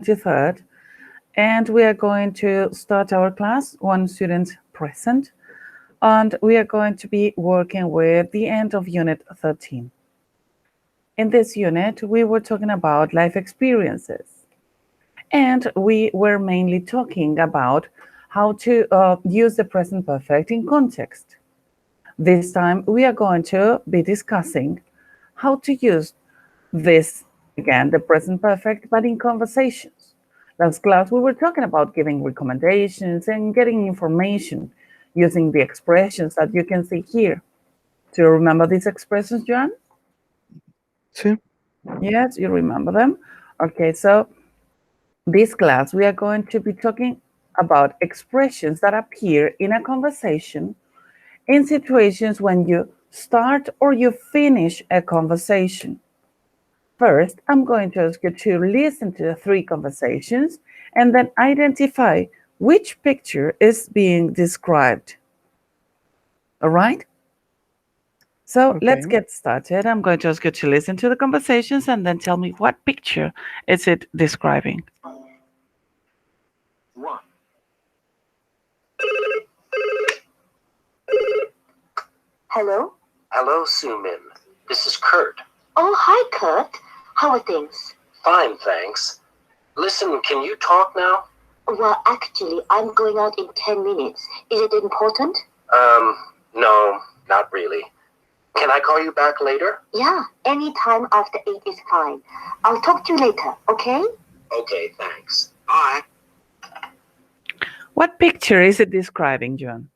23rd, and we are going to start our class, one student present, and we are going to be working with the end of Unit 13. In this unit, we were talking about life experiences, and we were mainly talking about how to use the present perfect in context. This time, we are going to be discussing how to use this, again, the present perfect, but in conversations. Last class, we were talking about giving recommendations and getting information using the expressions that you can see here. Do you remember these expressions, Joan? Sí. Yes, you remember them? Okay, so this class, we are going to be talking about expressions that appear in a conversation in situations when you start or you finish a conversation. First, I'm going to ask you to listen to the three conversations and then identify which picture is being described. All right? So let's Okay. get started. I'm going to ask you to listen to the conversations and then tell me what picture is it describing. 1. Hello? Hello, Sumin. This is Kurt. Oh, hi, Kurt. How are things? Fine, thanks. Listen, can you talk now? Well, actually, I'm going out in 10 minutes. Is it important? No, not really. Can I call you back later? Yeah, any time after 8 is fine. I'll talk to you later, okay? Okay, thanks. Bye. What picture is it describing, John?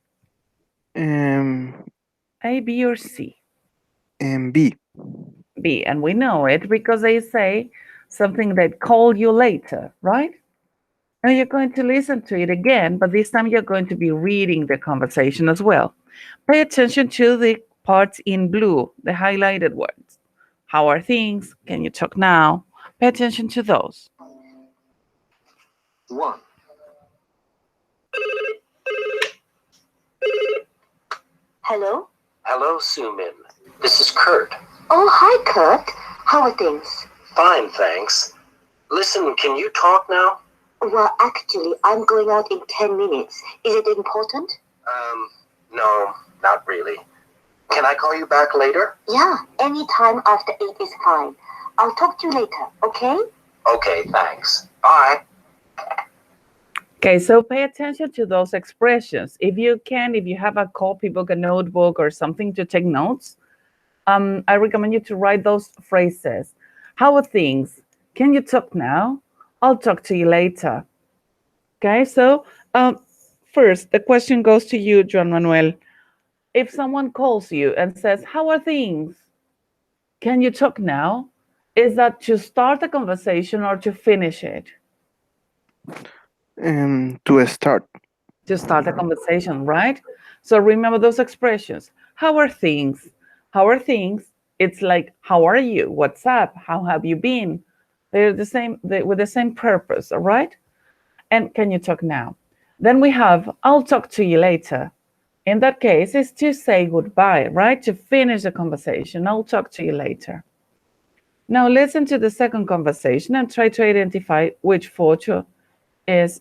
Um, A, B, or C? B. B, and we know it because they say something that call you later, right? Now you're going to listen to it again, but this time you're going to be reading the conversation as well. Pay attention to the parts in blue, the highlighted words. How are things? Can you talk now? Pay attention to those. 1. Hello? Hello, Sumin. This is Kurt. Oh, hi, Kurt. How are things? Fine, thanks. Listen, can you talk now? Well, actually, I'm going out in 10 minutes. Is it important? No, not really. Can I call you back later? Yeah, any time after 8 is fine. I'll talk to you later, okay? Okay, thanks. Bye. Okay, so pay attention to those expressions. If you can, if you have a copybook, a notebook, or something to take notes, I recommend you to write those phrases. How are things? Can you talk now? I'll talk to you later. Okay, so first, the question goes to you, Juan Manuel. If someone calls you and says, how are things? Can you talk now? Is that to start a conversation or to finish it? To start. To start a conversation, right? So remember those expressions. How are things? How are things? It's like, how are you? What's up? How have you been? They're the same, with the same purpose, all right? And can you talk now? Then we have, I'll talk to you later. In that case, it's to say goodbye, right? To finish the conversation. I'll talk to you later. Now listen to the second conversation and try to identify which photo is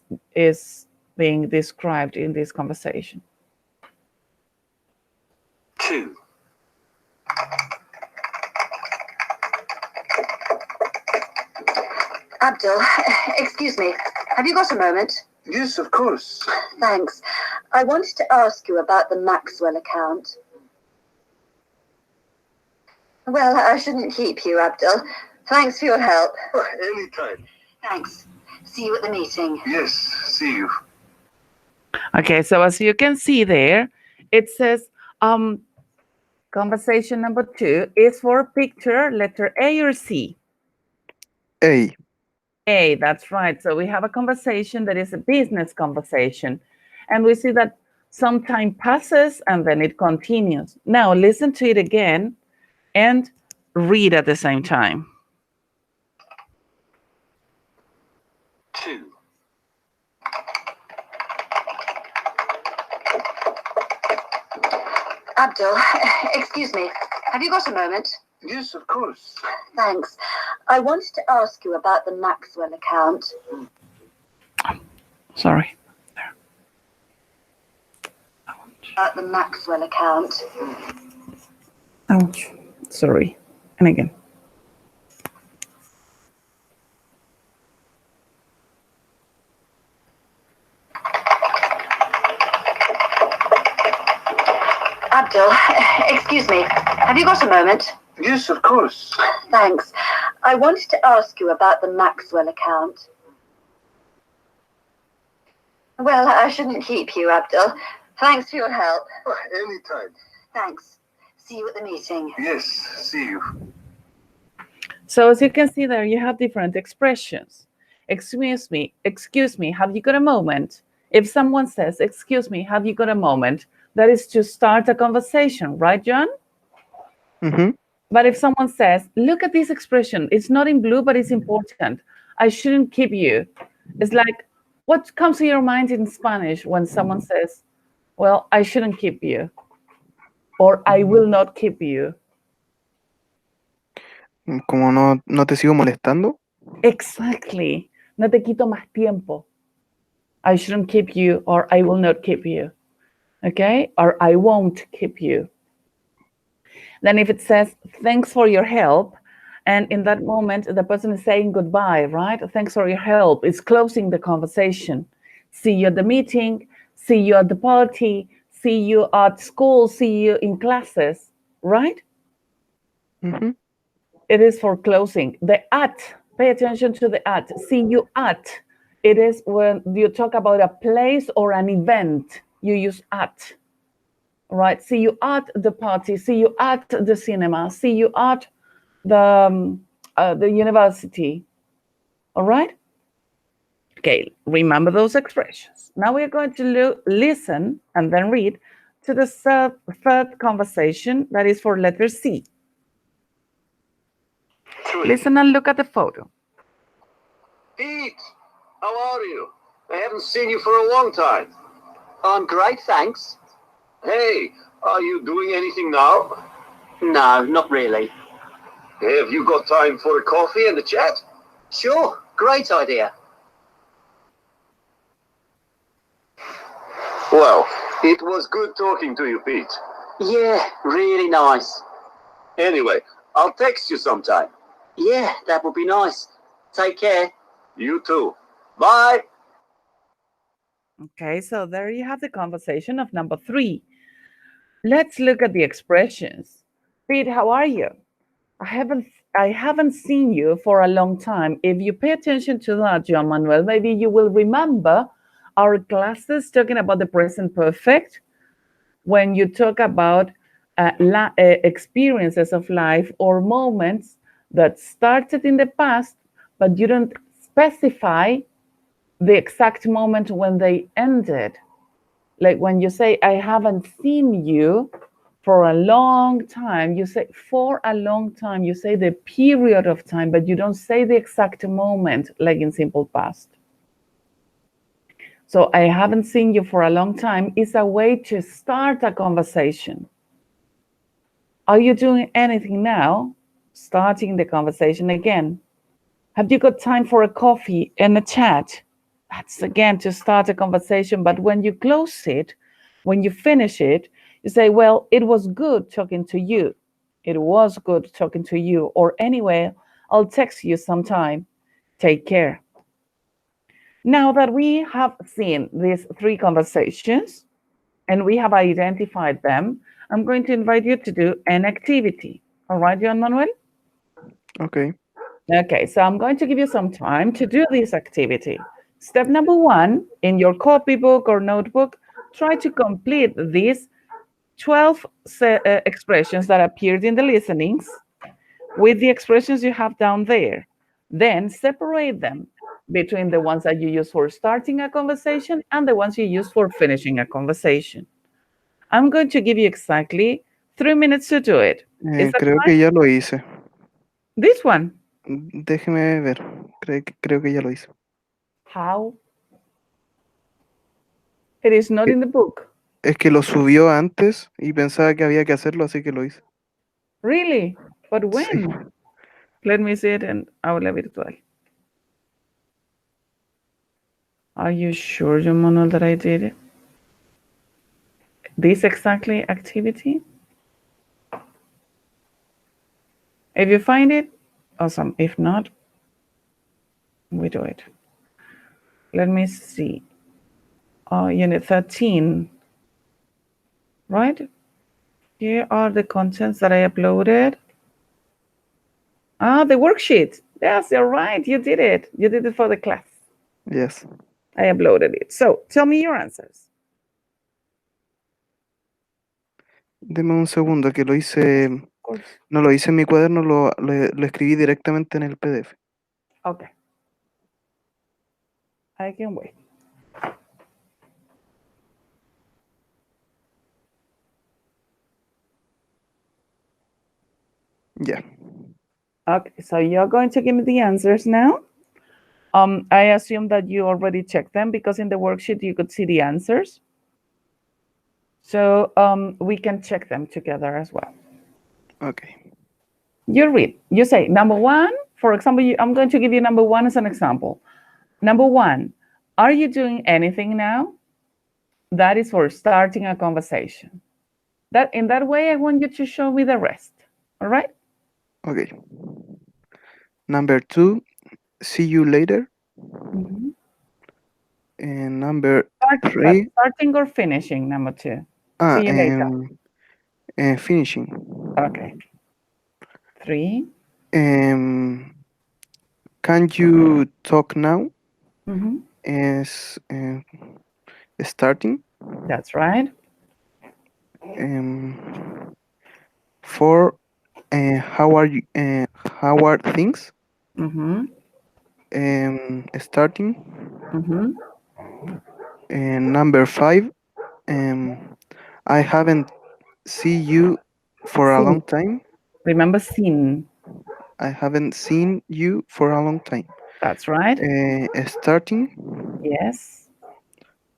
being described in this conversation. 2. Abdul, excuse me. Have you got a moment? Yes, of course. Thanks. I wanted to ask you about the Maxwell account. Well, I shouldn't keep you, Abdul. Thanks for your help. Oh, anytime. Thanks. See you at the meeting. Yes, see you. Okay, so as you can see there, it says conversation number 2 is for picture letter A or C? A. A, that's right. So we have a conversation that is a business conversation. And we see that some time passes and then it continues. Now listen to it again and read at the same time. 2. Abdul, excuse me. Have you got a moment? Yes, of course. Thanks. I wanted to ask you about the Maxwell account. Sorry. About the Maxwell account. Ouch. Sorry. And again. Abdul, excuse me. Have you got a moment? Yes, of course. Thanks. I wanted to ask you about the Maxwell account. Well, I shouldn't keep you, Abdul. Thanks for your help. Anytime. Thanks. See you at the meeting. Yes, see you. So as you can see there, you have different expressions. Excuse me, have you got a moment? If someone says, excuse me, have you got a moment? That is to start a conversation, right, John? Mm-hmm. But if someone says, look at this expression, it's not in blue, but it's important. I shouldn't keep you. It's like, what comes to your mind in Spanish when someone says, well, I shouldn't keep you, or I will not keep you? Como no te sigo molestando. Exactly. No te quito más tiempo. I shouldn't keep you, or I will not keep you. Okay? Or I won't keep you. Then if it says, thanks for your help, and in that moment, the person is saying goodbye, right? Thanks for your help. It's closing the conversation. See you at the meeting, see you at the party, see you at school, see you in classes, right? Mm-hmm. It is for closing. The at, pay attention to the at. See you at. It is when you talk about a place or an event, you use at. Right? See you at the party, see you at the cinema, see you at the university. All right? Okay, remember those expressions. Now we're going to listen and then read to the third conversation that is for letter C. Listen and look at the photo. Pete, how are you? I haven't seen you for a long time. I'm great, thanks. Hey, are you doing anything now? No, not really. Have you got time for a coffee and a chat? Sure, great idea. Well, it was good talking to you, Pete. Yeah, really nice. Anyway, I'll text you sometime. Yeah, that would be nice. Take care. You too. Bye. Okay, so there you have the conversation of number 3. Let's look at the expressions. Pete, how are you? I haven't seen you for a long time. If you pay attention to that, John Manuel, maybe you will remember our classes talking about the present perfect when you talk about experiences of life or moments that started in the past, but you don't specify the exact moment when they ended. Like when you say, I haven't seen you for a long time, you say for a long time, you say the period of time, but you don't say the exact moment, like in simple past. So I haven't seen you for a long time is a way to start a conversation. Are you doing anything now? Starting the conversation again. Have you got time for a coffee and a chat? That's again to start a conversation, but when you close it, when you finish it, you say, well, it was good talking to you. It was good talking to you. Or anyway, I'll text you sometime. Take care. Now that we have seen these 3 conversations and we have identified them, I'm going to invite you to do an activity. All right, John Manuel? Okay. Okay, so I'm going to give you some time to do this activity. Step number 1, in your copybook or notebook, try to complete these 12 expressions that appeared in the listenings with the expressions you have down there. Then separate them between the ones that you use for starting a conversation and the ones you use for finishing a conversation. I'm going to give you exactly 3 minutes to do it. Is that Creo fine? que ya lo hice. This one. Déjeme ver. Creo que ya lo hice. How? It is not in the book. Es que lo subió antes y pensaba que había que hacerlo, así que lo hice. Really? But Sí. when? Let me see it en aula virtual. Are you sure, John Manuel, that I did it? This exactly activity? If you find it, awesome. If not, we do it. Let me see. Unit 13, right? Here are the contents that I uploaded. The worksheet. Yes, you're right. You did it. You did it for the class. Yes. I uploaded it. So tell me your answers. Deme un segundo que lo hice, Of course. no lo hice en mi cuaderno, lo escribí directamente en el PDF. Okay. I can wait. Ya. Okay, so you're going to give me the answers now. I assume that you already checked them because in the worksheet you could see the answers. So we can check them together as well. Okay. You read, you say number one, for example, I'm going to give you number one as an example. Number one, are you doing anything now? That is for starting a conversation. In that way, I want you to show me the rest, all right? Okay. Number 2, see you later. Mhm. And number 3, Starting or finishing, number 2. See you later. Finishing. Okay. 3. Can you talk now? Mhm. Is starting. That's right. 4, how are you? How are things? Mhm. Starting. Mhm. And number 5, I haven't seen you for a Seen. long time. Remember seen. I haven't seen you for a long time. That's right. Starting. Yes.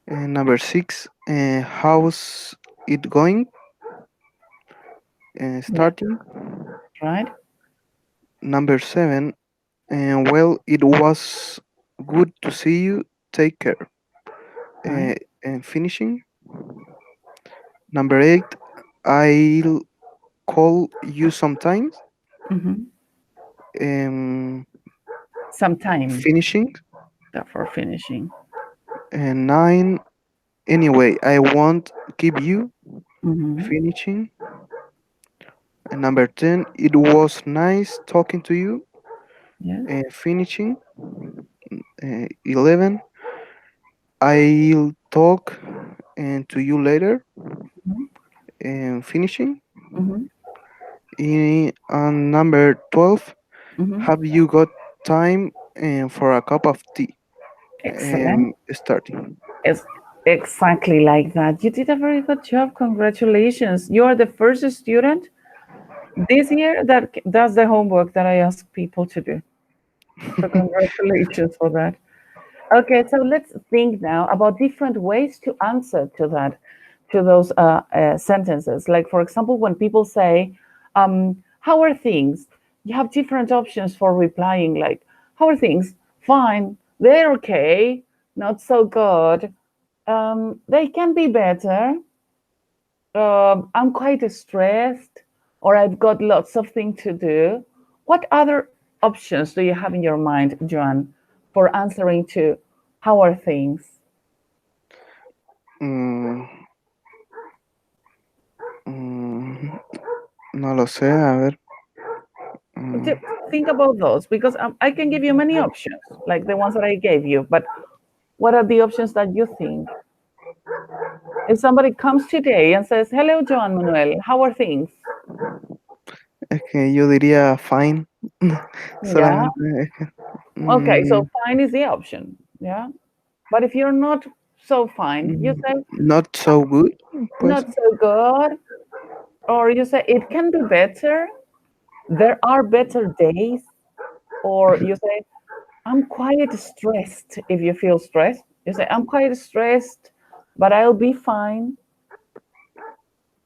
And number 6, how's it going? Starting. Right. Number 7, well, it was good to see you. Take care. Right. And finishing. Number 8, I'll call you sometimes. Mhm. Sometime. Finishing. For finishing. And 9, anyway, I won't keep you. Mhm. Finishing. And number 10, it was nice talking to you. Yeah. Finishing. 11, I'll talk to you later. Mhm. And finishing. Mhm. And number 12, Mhm. have you got time for a cup of tea? Excellent. Starting. It's exactly like that. You did a very good job. Congratulations. You are the first student this year that does the homework that I ask people to do. So congratulations for that. Okay, so let's think now about different ways to answer to that, to those sentences. Like, for example, when people say, how are things? You have different options for replying, like, how are things? Fine, they're okay, not so good. They can be better. I'm quite stressed, or I've got lots of things to do. What other options do you have in your mind, Joan, for answering to how are things? Mm, no lo sé, a ver. Think about those, because I can give you many options, like the ones that I gave you, but what are the options that you think? If somebody comes today and says, hello, Joan Manuel, how are things? Es que yo diría fine. Yeah. Solamente. Es que, Okay, so fine is the option. Yeah. But if you're not so fine, you say, not so good. Pues. not so good, or you say it can be better, there are better days, or you say I'm quite stressed. If you feel stressed, you say I'm quite stressed, but I'll be fine.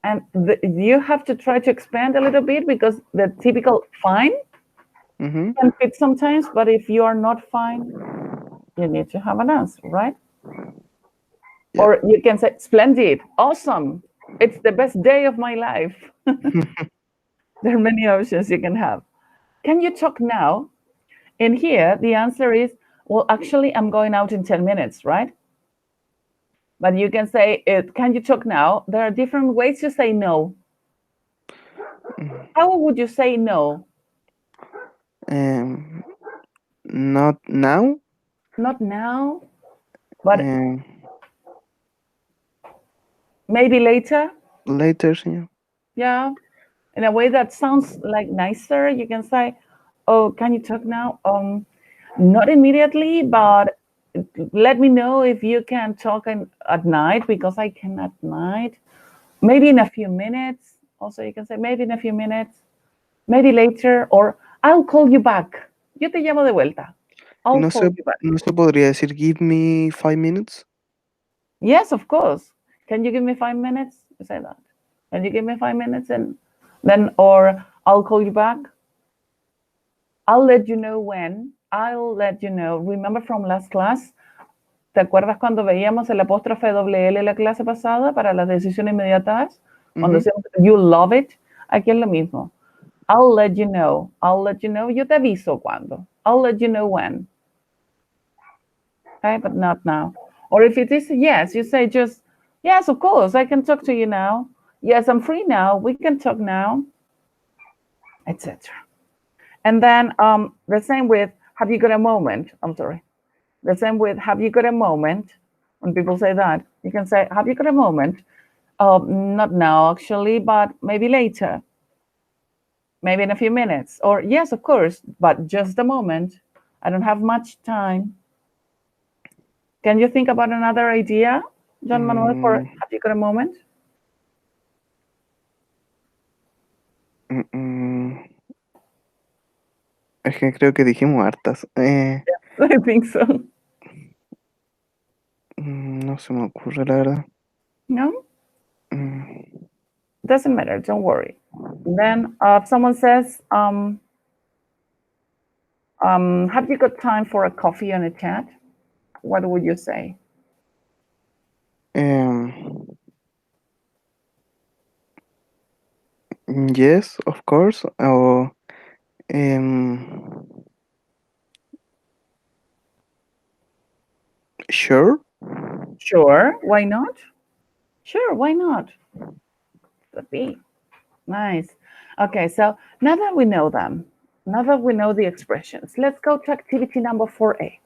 And you have to try to expand a little bit, because the typical fine Mm-hmm. Can fit sometimes, but if you are not fine, you need to have an answer, right? Yeah. Or you can say, splendid, awesome, it's the best day of my life. There are many options you can have. Can you talk now? In here, the answer is, well, actually, I'm going out in 10 minutes, right? But you can say, can you talk now? There are different ways to say no. How would you say no? Not now. Not now, but Um, maybe later. Later, yeah. Yeah, in a way that sounds like nicer. You can say, oh, can you talk now? Not immediately, but let me know if you can talk at night, because I can at night. Maybe in a few minutes. Also, you can say maybe in a few minutes, maybe later, or I'll call you back. Yo te llamo de vuelta. Y I'll no call se, you back. no se podría decir give me 5 minutes. Yes, of course. Can you give me 5 minutes? You say that. Can you give me 5 minutes? And then, or I'll call you back. I'll let you know when. I'll let you know. Remember from last class? ¿Te acuerdas cuando veíamos el apóstrofe doble L en la clase pasada para las decisiones inmediatas? Cuando Ujú. decíamos, you love it. Aquí es lo mismo. I'll let you know. I'll let you know. Yo te aviso cuando. I'll let you know when. Okay, but not now. Or if it is yes, you say just, yes, of course, I can talk to you now. Yes, I'm free now. We can talk now, etc. And then the same with, have you got a moment? I'm sorry. The same with, have you got a moment? When people say that, you can say, have you got a moment? Not now, actually, but maybe later. Maybe in a few minutes. Or yes, of course, but just a moment. I don't have much time. Can you think about another idea, John Manuel, for have you got a moment? Es que creo que dijimos hartas. I think so. No se me ocurre, la verdad. No? Mm, Doesn't matter, don't worry. Then if someone says, have you got time for a coffee and a chat? What would you say? Yes, of course. Or sure. Sure, why not? Sure, why not? Could be. Nice. Okay, so now that we know them, now that we know the expressions, let's go to activity number 4A.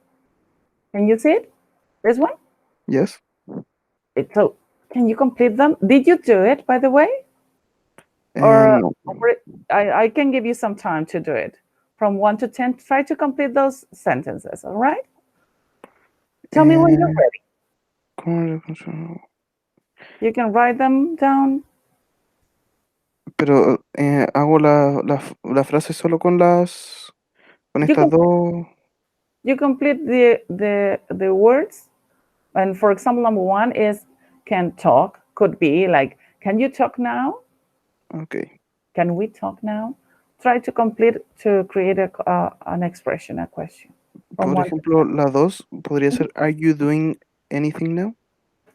Can you see it? This one? Yes. So can you complete them? Did you do it, by the way? Or No. I can give you some time to do it. From 1 to 10, try to complete those sentences, all right? Tell me when you're ready. You can write them down. Pero hago la frase solo con estas dos. You complete the words. And for example, number 1 is can talk. Could be like, can you talk now? Okay. Can we talk now? Try to complete to create an expression, a question. Por ejemplo, la 2 podría ser are you doing anything now?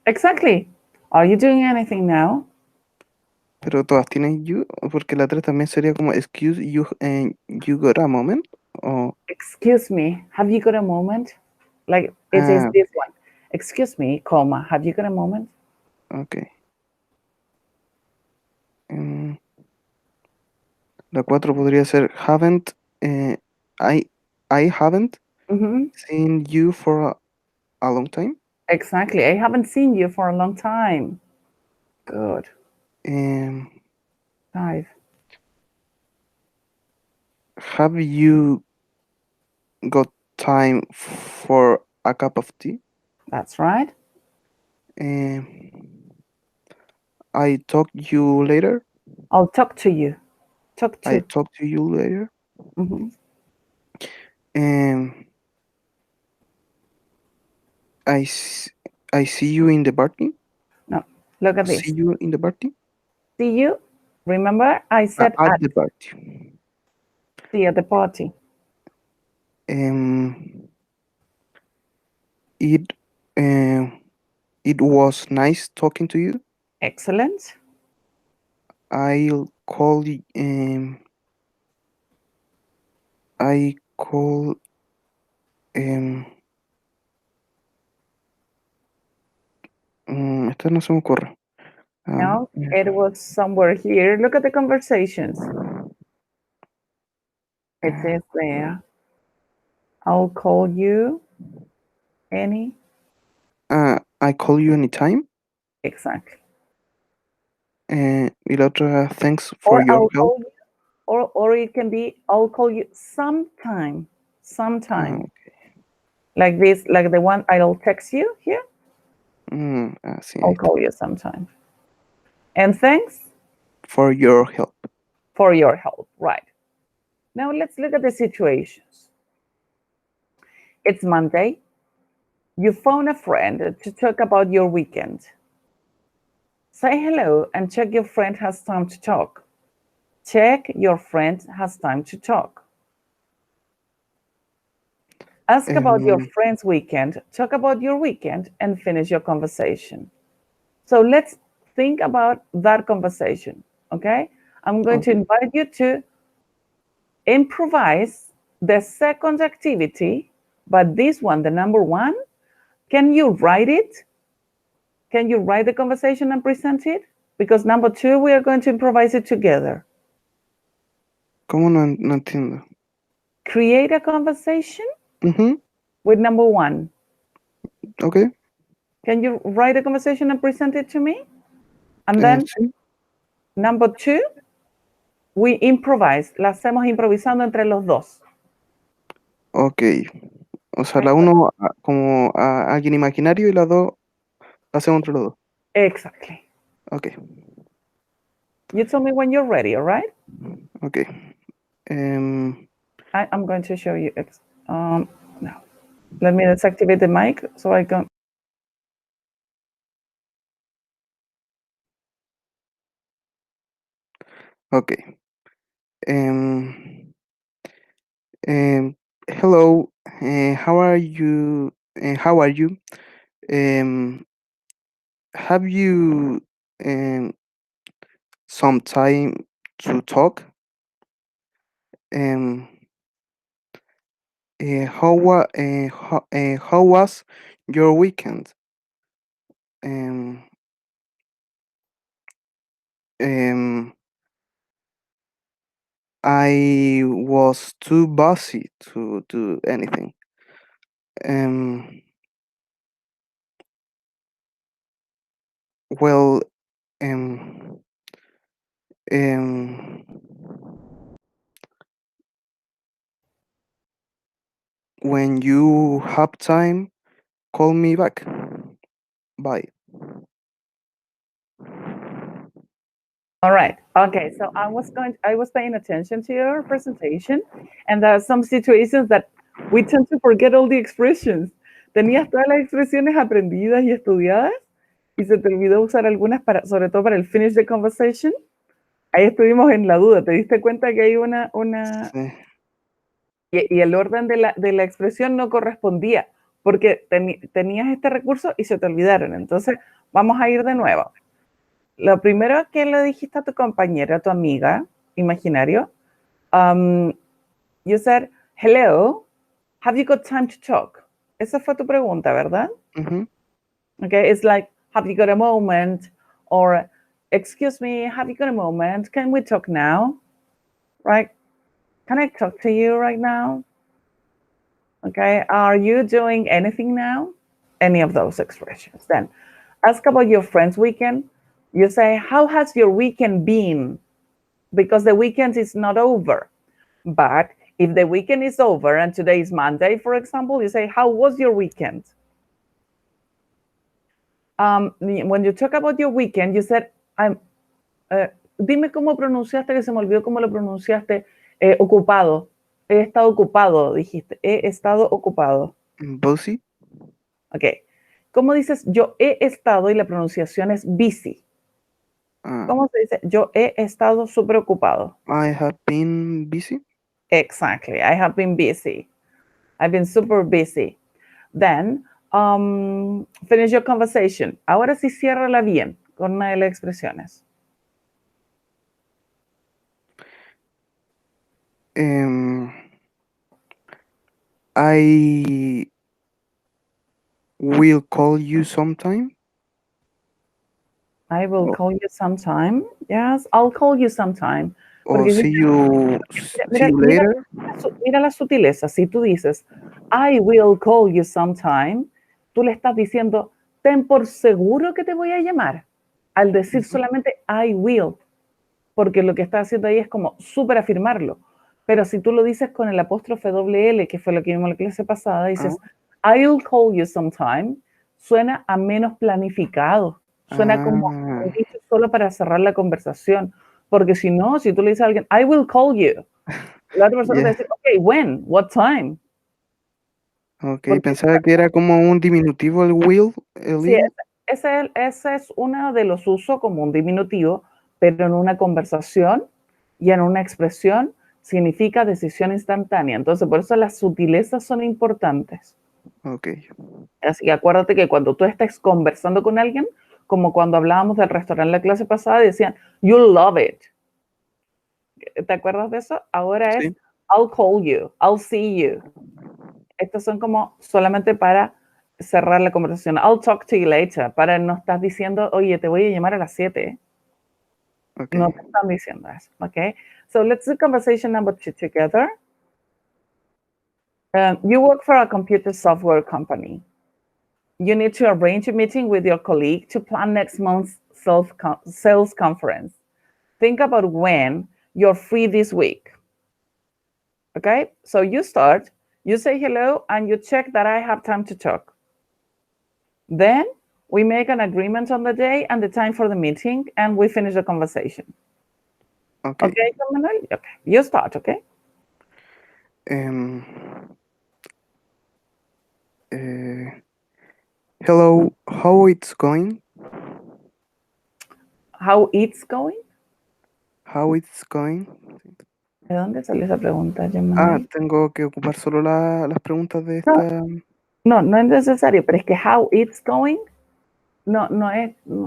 Exactly. Are you doing anything now? Pero todas tienen you, porque la 3 también sería como excuse you and you got a moment. O Excuse me, have you got a moment? Like it is this one. Excuse me, comma, have you got a moment? Okay. La 4 podría ser haven't I haven't seen you for a long time. Exactly. I haven't seen you for a long time. Good. 5. Have you got time for a cup of tea? That's right. I talk you later. I'll talk to you. Talk to. I talk to you later. I see you in the party. No, look at this. See you in the party. See you. Remember, I said at the party. See you at the party. It it was nice talking to you. Excellent. I'll call y- I call esta no se me ocurre. No, it was somewhere here. Look at the conversations. It says there, I'll call you any. I call you anytime. Exactly. Y la otra, thanks for Or your I'll help. call you, or it can be, I'll call you sometime. Sometime. Like this, like the one I'll text you here. Sí, I'll call you sometime. And thanks for your help. for your help. Right. Now let's look at the situations. It's Monday. You phone a friend to talk about your weekend. Say hello and check your friend has time to talk. Check your friend has time to talk. Ask about your friend's weekend, talk about your weekend, and finish your conversation. So let's think about that conversation, okay? I'm going to invite you to improvise the second activity, but this one, the number one, can you write it? Can you write the conversation and present it? Because number two, we are going to improvise it together. ¿Cómo no entiendo? Create a conversation with number one. Okay. Can you write a conversation and present it to me? And then Sí. number two, we improvise. La hacemos improvisando entre los dos. Ok. O sea, la uno como a alguien imaginario y la dos la hacemos entre los dos. Exactly. Ok. You tell me when you're ready, all right? Ok. I'm going to show you. No. Let me deactivate the mic so I can. Ok. Hello. How are you? How are you? Have you some time to talk? How was your weekend? I was too busy to do anything. Well, when you have time, call me back. Bye. All right. Okay. So I was paying attention to your presentation, and there are some situations that we tend to forget all the expressions. Tenías todas las expresiones aprendidas y estudiadas, y se te olvidó usar algunas para, sobre todo para el finish the conversation. Ahí estuvimos en la duda. ¿Te diste cuenta que hay una... Sí. Y el orden de la expresión no correspondía, porque tenías este recurso y se te olvidaron. Entonces, vamos a ir de nuevo. Lo primero que le dijiste a tu compañera, a tu amiga, imaginario, you said, hello, have you got time to talk? Esa fue tu pregunta, ¿verdad? Okay, it's like, have you got a moment? Or, excuse me, have you got a moment? Can we talk now? Right? Can I talk to you right now? Okay, are you doing anything now? Any of those expressions. Then ask about your friend's weekend. You say, how has your weekend been? Because the weekend is not over. But if the weekend is over and today is Monday, for example, you say, how was your weekend? When you talk about your weekend, you said, dime cómo pronunciaste, que se me olvidó cómo lo pronunciaste, ocupado. He estado ocupado, dijiste. He estado ocupado. Busy. Ok. ¿Cómo dices yo he estado y la pronunciación es busy? ¿Cómo se dice? Yo he estado súper ocupado. I have been busy. Exactly. I have been busy. I've been super busy. Then, finish your conversation. Ahora sí, ciérrala bien con una de las expresiones. I will call you sometime. I will Oh. call you sometime. Yes, I'll call you sometime. Or Porque see you later. Mira la sutileza. Si tú dices, I will call you sometime, tú le estás diciendo, ten por seguro que te voy a llamar. Al decir solamente I will, porque lo que está haciendo ahí es como súper afirmarlo. Pero si tú lo dices con el apóstrofe doble L, que fue lo que vimos en la clase pasada, dices, I'll call you sometime, suena a menos planificado. Suena como un dicho solo para cerrar la conversación. Porque si no, si tú le dices a alguien, I will call you, la otra persona te va a decir, ok, when, what time. Ok, Porque pensaba que era como un diminutivo el will. sí, ese es uno de los usos como un diminutivo, pero en una conversación y en una expresión significa decisión instantánea. Entonces, por eso las sutilezas son importantes. Ok. Así que acuérdate que cuando tú estés conversando con alguien, como cuando hablábamos del restaurante en la clase pasada, decían, you'll love it. ¿Te acuerdas de eso? Ahora es, I'll call you, I'll see you. Estos son como solamente para cerrar la conversación. I'll talk to you later. Para no estás diciendo, oye, te voy a llamar a las 7. Okay. No te están diciendo eso. Okay. So let's do conversation number 2 together. You work for a computer software company. You need to arrange a meeting with your colleague to plan next month's sales conference. Think about when you're free this week. Okay. So you start. You say hello and you check that I have time to talk. Then we make an agreement on the day and the time for the meeting and we finish the conversation. Okay. Okay, Manuel? Okay. You start, okay? Hello, how it's going? How it's going? How it's going? ¿De dónde salió esa pregunta, Manuel? Tengo que ocupar solo las preguntas de esta. No es necesario, pero es que how it's going no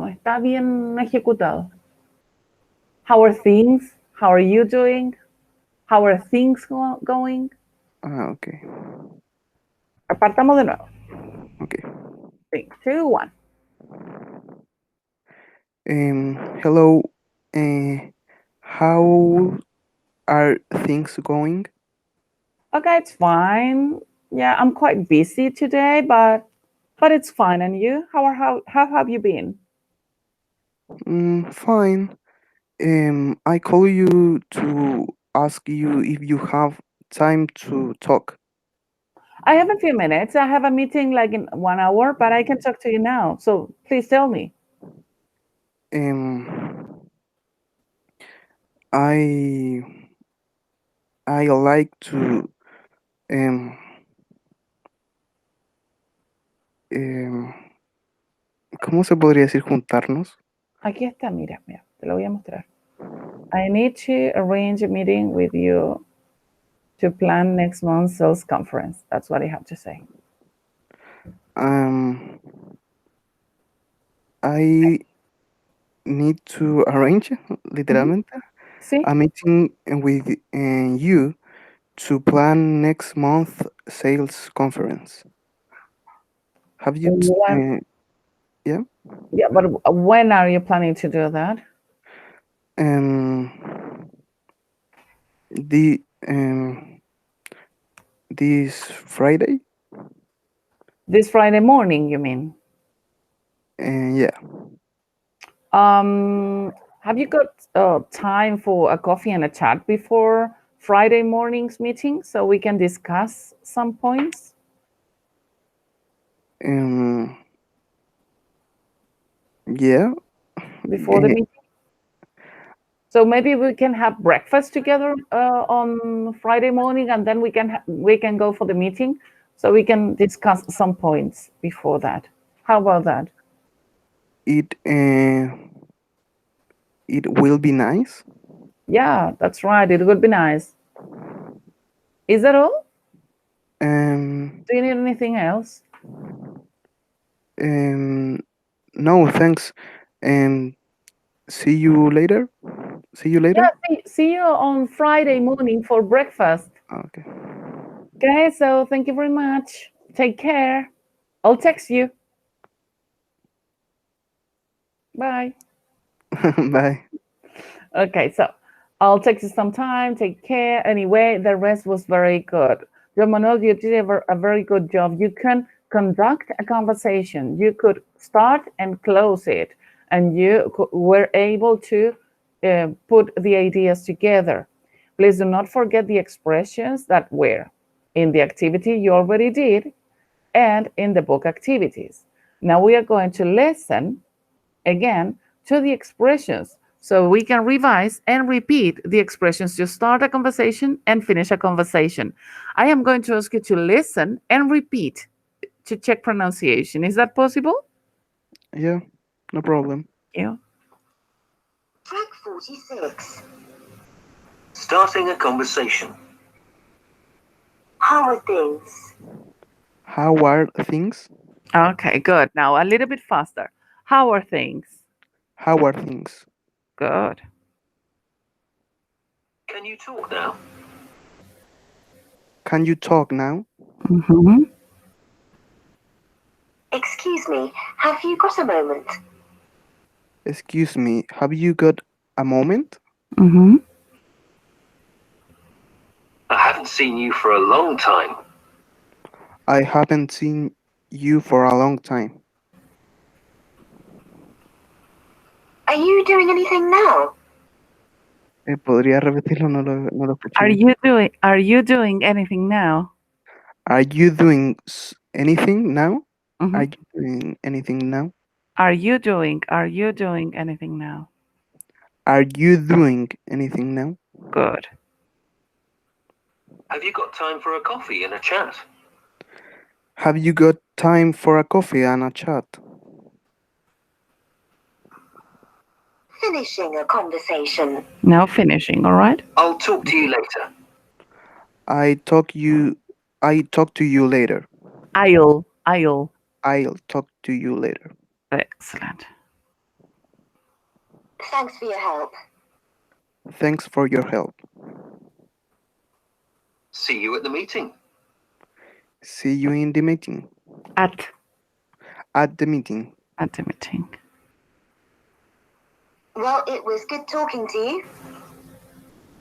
está bien ejecutado. How are things? How are you doing? How are things going? Okay. Apartamos de nuevo. Okay. 3, 2, 1. Hello, how are things going? Okay, it's fine. Yeah, I'm quite busy today, but it's fine. And you? How have you been? Fine. I call you to ask you if you have time to talk. I have a few minutes. I have a meeting like in 1 hour, but I can talk to you now. So please tell me. I like to ¿cómo se podría decir juntarnos? Aquí está, mira, te lo voy a mostrar. I need to arrange a meeting with you to plan next month's sales conference. That's what I have to say. I need to arrange, literalmente, ¿Sí? a meeting with you to plan next month sales conference. Have you? Yeah. Yeah, but when are you planning to do that? This Friday. This Friday morning, you mean? Yeah. Have you got time for a coffee and a chat before Friday morning's meeting so we can discuss some points? Yeah. Before the meeting? So maybe we can have breakfast together on Friday morning, and then we can go for the meeting, so we can discuss some points before that. How about that? It will be nice. Yeah, that's right. It would be nice. Is that all? Um, Do you need anything else? no, thanks. Um, see you later. See you later. Yeah, see you on Friday morning for breakfast. Okay. Okay, so thank you very much. Take care. I'll text you. Bye. Bye. Okay, so I'll text you sometime. Take care. Anyway, the rest was very good. John Manuel, you did a very good job. You can conduct a conversation. You could start and close it, and you were able to put the ideas together. Please do not forget the expressions that were in the activity you already did and in the book activities. Now we are going to listen again to the expressions so we can revise and repeat the expressions to start a conversation and finish a conversation. I am going to ask you to listen and repeat to check pronunciation. Is that possible? Yeah, no problem. Yeah. Track 46. Starting a conversation. How are things? How are things? Okay, good. Now a little bit faster. How are things? How are things? Good. Can you talk now? Can you talk now? Mm-hmm. Excuse me, have you got a moment? Excuse me, have you got a moment? Mm-hmm. I haven't seen you for a long time. I haven't seen you for a long time. Are you doing anything now? ¿Podría repetirlo? No lo escuché. Are you doing anything now? Are you doing anything now? Mhm. Are you doing anything now? Are you doing anything now? Are you doing anything now? Good. Have you got time for a coffee and a chat? Have you got time for a coffee and a chat? Finishing a conversation. Now finishing, all right? I'll talk to you later. I talk to you later. I'll. I'll talk to you later. Excellent. Thanks for your help. Thanks for your help. See you at the meeting. See you in the meeting. At At the meeting. the meeting. Well, it was good talking to you.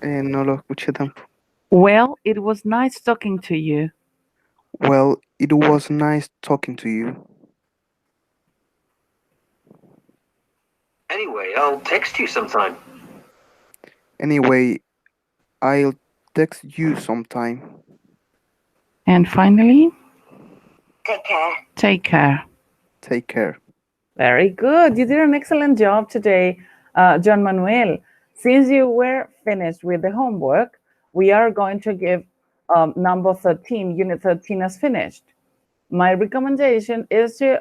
No lo escuché tampoco. Well, it was nice talking to you. Well, it was nice talking to you. Anyway, I'll text you sometime. Anyway, I'll text you sometime. And finally, Take care. take care. Take care. Very good. You did an excellent job today, John Manuel. Since you were finished with the homework, we are going to give number 13, unit 13 as finished. My recommendation is to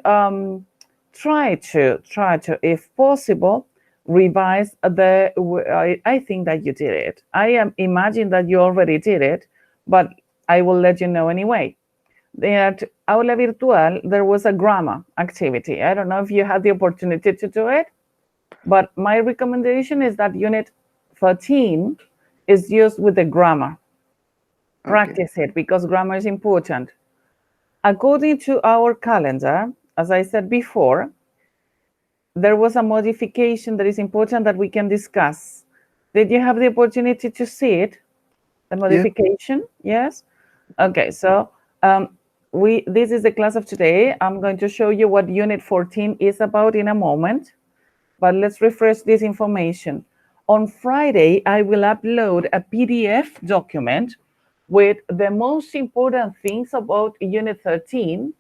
try to, if possible, revise I think that you did it. I imagine that you already did it, but I will let you know anyway. At Aula Virtual, there was a grammar activity. I don't know if you had the opportunity to do it, but my recommendation is that unit 13 is used with the grammar. Okay. Practice it because grammar is important. According to our calendar, as I said before, there was a modification that is important that we can discuss. Did you have the opportunity to see it? The modification? Yes? Okay, so this is the class of today. I'm going to show you what Unit 14 is about in a moment, but let's refresh this information. On Friday, I will upload a PDF document with the most important things about Unit 13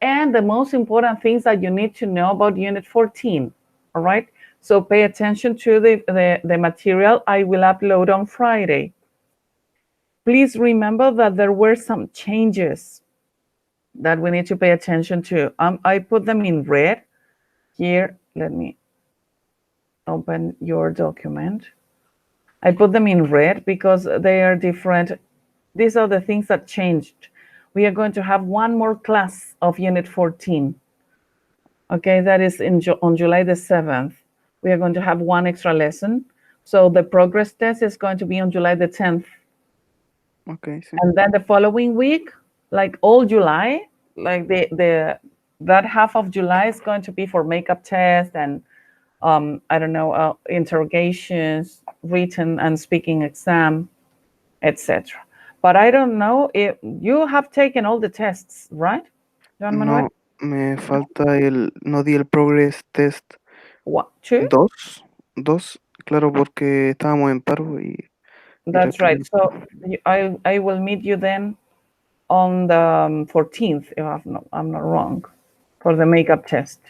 and the most important things that you need to know about Unit 14, all right? So pay attention to the material I will upload on Friday. Please remember that there were some changes that we need to pay attention to. I put them in red here. Let me open your document. I put them in red because they are different. These are the things that changed. we are going to have one more class of Unit 14. Okay, that is on July the 7th. We are going to have one extra lesson. So the progress test is going to be on July the 10th. Ok, sí. And then the following week, like all July, like that half of July is going to be for makeup test and I don't know, interrogations, written and speaking exam, etc. But I don't know if you have taken all the tests, right, Joan Manuel? No, me falta no di el progress test What, 2? 2, claro, porque estábamos en paro y That's right. requerí- So I will meet you then on the 14th, if I'm not wrong, for the makeup test.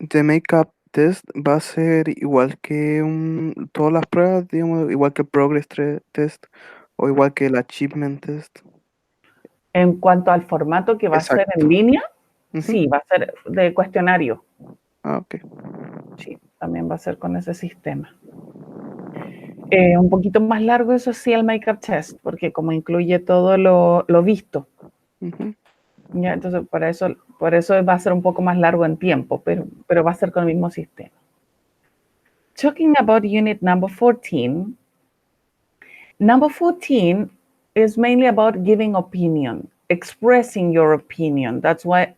The makeup test va a ser igual que todas las pruebas, digamos, igual que el progress test o igual que el achievement test. En cuanto al formato que va a ser Exacto. en línea, Ujú. sí, va a ser de cuestionario. Ah, ok. Sí, también va a ser con ese sistema. Un poquito más largo, eso sí, el makeup test, porque como incluye todo lo visto, Ujú. ¿ya? Entonces por eso va a ser un poco más largo en tiempo, pero va a ser con el mismo sistema. Talking about unit number 14, number 14 is mainly about giving opinion, expressing your opinion. That's what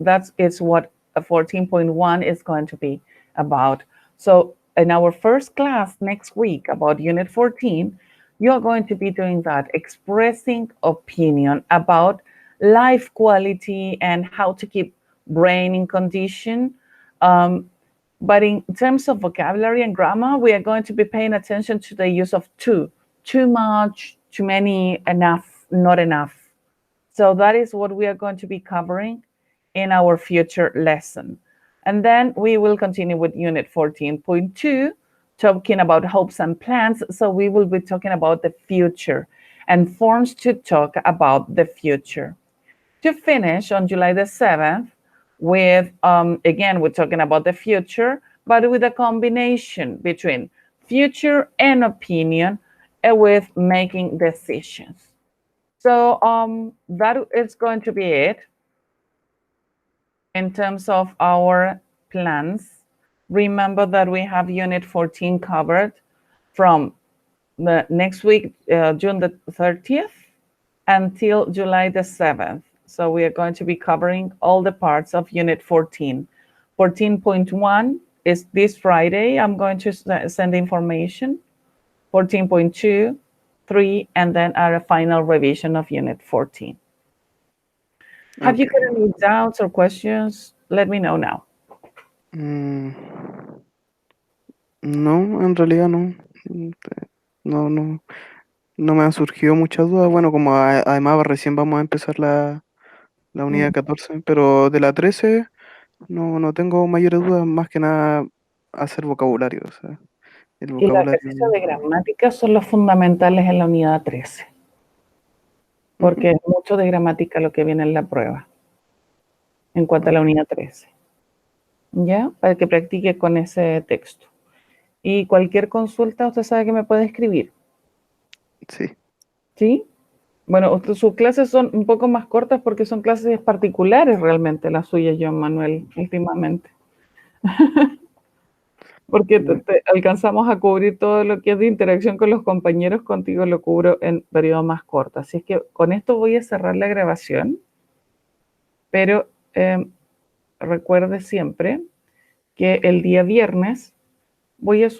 14.1 is going to be about. So in our first class next week about unit 14, you're going to be doing that, expressing opinion about life quality and how to keep brain in condition. But in terms of vocabulary and grammar, we are going to be paying attention to the use of too much, too many, enough, not enough. So that is what we are going to be covering in our future lesson. And then we will continue with unit 14.2, talking about hopes and plans. So we will be talking about the future and forms to talk about the future. To finish on July the 7th with, again, we're talking about the future, but with a combination between future and opinion and with making decisions. So that is going to be it in terms of our plans. Remember that we have unit 14 covered from the next week, June the 30th, until July the 7th. So we are going to be covering all the parts of unit 14. 14.1 is this Friday. I'm going to send information. 14.2, 3, and then our final revision of unit 14. Have you got any doubts or questions? Let me know now. No, en realidad no. No me han surgido muchas dudas. Bueno, como además recién vamos a empezar la unidad 14, pero de la 13 no tengo mayores dudas, más que nada hacer vocabulario. O sea, el Y los vocabulario. ejercicios de gramática son los fundamentales en la unidad 13, porque es mucho de gramática lo que viene en la prueba, en cuanto a la unidad 13. ¿Ya? Para que practique con ese texto. Y cualquier consulta, usted sabe que me puede escribir. Sí. ¿Sí? Bueno, sus clases son un poco más cortas porque son clases particulares realmente las suyas, Joan Manuel, últimamente. Porque te alcanzamos a cubrir todo lo que es de interacción con los compañeros, contigo lo cubro en periodo más corto. Así es que con esto voy a cerrar la grabación, pero recuerde siempre que el día viernes voy a